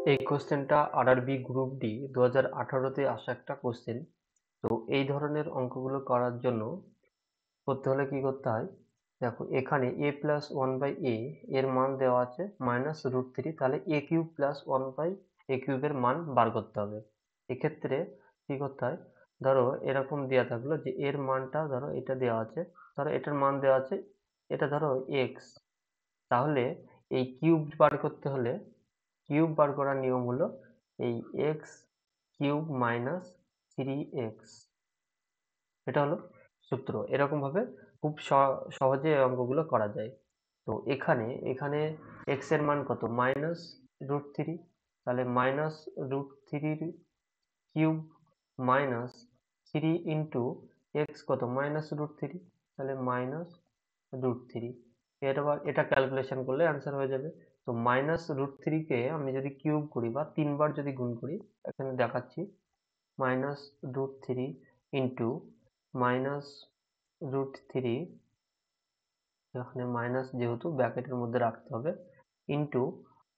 এই কোশ্চেনটা RRB group D 2018-তে আসা একটা কোশ্চেন। তো এই ধরনের অঙ্কগুলো করার জন্য করতে হলে কি করতে হয়, দেখো এখানে a plus one by a এর মান দেওয়া আছে -√3, তাহলে a cube plus one by a কিউবের মান বার করতে হবে। এক্ষেত্রে কি করতে হয়, ধরো এরকম দেওয়া থাকলো যে এর মানটা ধরো এটা দেওয়া আছে, ধরো এটার মান দেওয়া আছে, এটা ধরো এক্স। তাহলে এই কিউব বার করতে হলে কিউব বার করার নিয়ম হলো এই এক্স কিউব মাইনাস 3x, এটা হলো সূত্র। এরকম ভাবে খুব সহজে এই অঙ্কগুলো করা যায়। তো এখানে এখানে x এর মান কত, -√3, তাহলে -√3 কিউব মাইনাস 3 × x কত, -√3, তাহলে -√3। এটা ক্যালকুলেশন করলে অ্যান্সার হয়ে যাবে। তো -√3 কে আমি যদি কিউব করি বা 3 বার যদি গুণ করি, এখানে দেখাচ্ছি, -√3 ইন্টু -√3, এখানে মাইনাস যেহেতু ব্র্যাকেটের মধ্যে রাখতে হবে, ইন্টু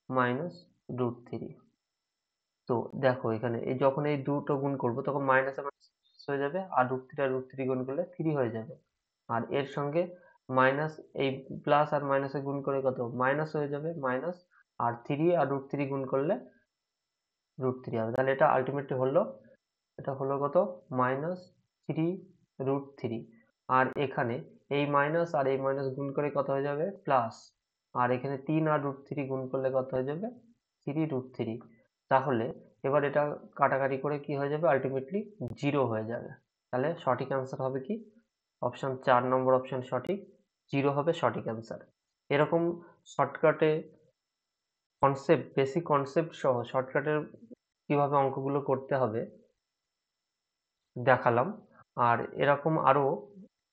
-√3। তো দেখো এখানে এই যখন এই দুটো গুণ করব তখন মাইনাসে মাইনাস হয়ে যাবে, আর √3 আর √3 গুণ করলে 3 হয়ে যাবে। আর এর সঙ্গে মাইনাস, এই প্লাস আর মাইনাসে গুণ করে কত মাইনাস হয়ে যাবে মাইনাস, আর 3 আর √3 গুণ করলে √3 হবে। তাহলে এটা আলটিমেটলি হলো, এটা হলো কত, -3√3। আর এখানে এই মাইনাস আর এই মাইনাস গুণ করে কত হয়ে যাবে, প্লাস। আর এখানে 3 আর √3 গুণ করলে কত হয়ে যাবে, 3√3। তাহলে এবার এটা কাটাকাটি করে কি হয়ে যাবে, আলটিমেটলি 0 হয়ে যাবে। তাহলে সঠিক অ্যান্সার হবে কি, অপশন 4 নম্বর অপশন সঠিক, 0 হবে সঠিক অ্যান্সার। এরকম শর্টকাটে কনসেপ্ট, বেসিক কনসেপ্ট সহ শর্টকাটের কিভাবে অঙ্কগুলো করতে হবে দেখালাম। আর এরকম আরো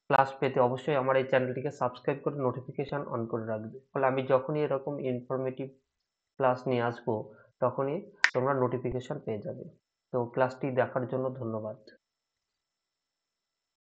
ক্লাস পেতে অবশ্যই আমার এই চ্যানেলটিকে সাবস্ক্রাইব করে নোটিফিকেশন অন করে রাখবে, ফলে আমি যখনই এরকম ইনফরমেটিভ ক্লাস নিয়ে আসবো তখনই তোমরা নোটিফিকেশন পেয়ে যাবে। তো ক্লাসটি দেখার জন্য ধন্যবাদ।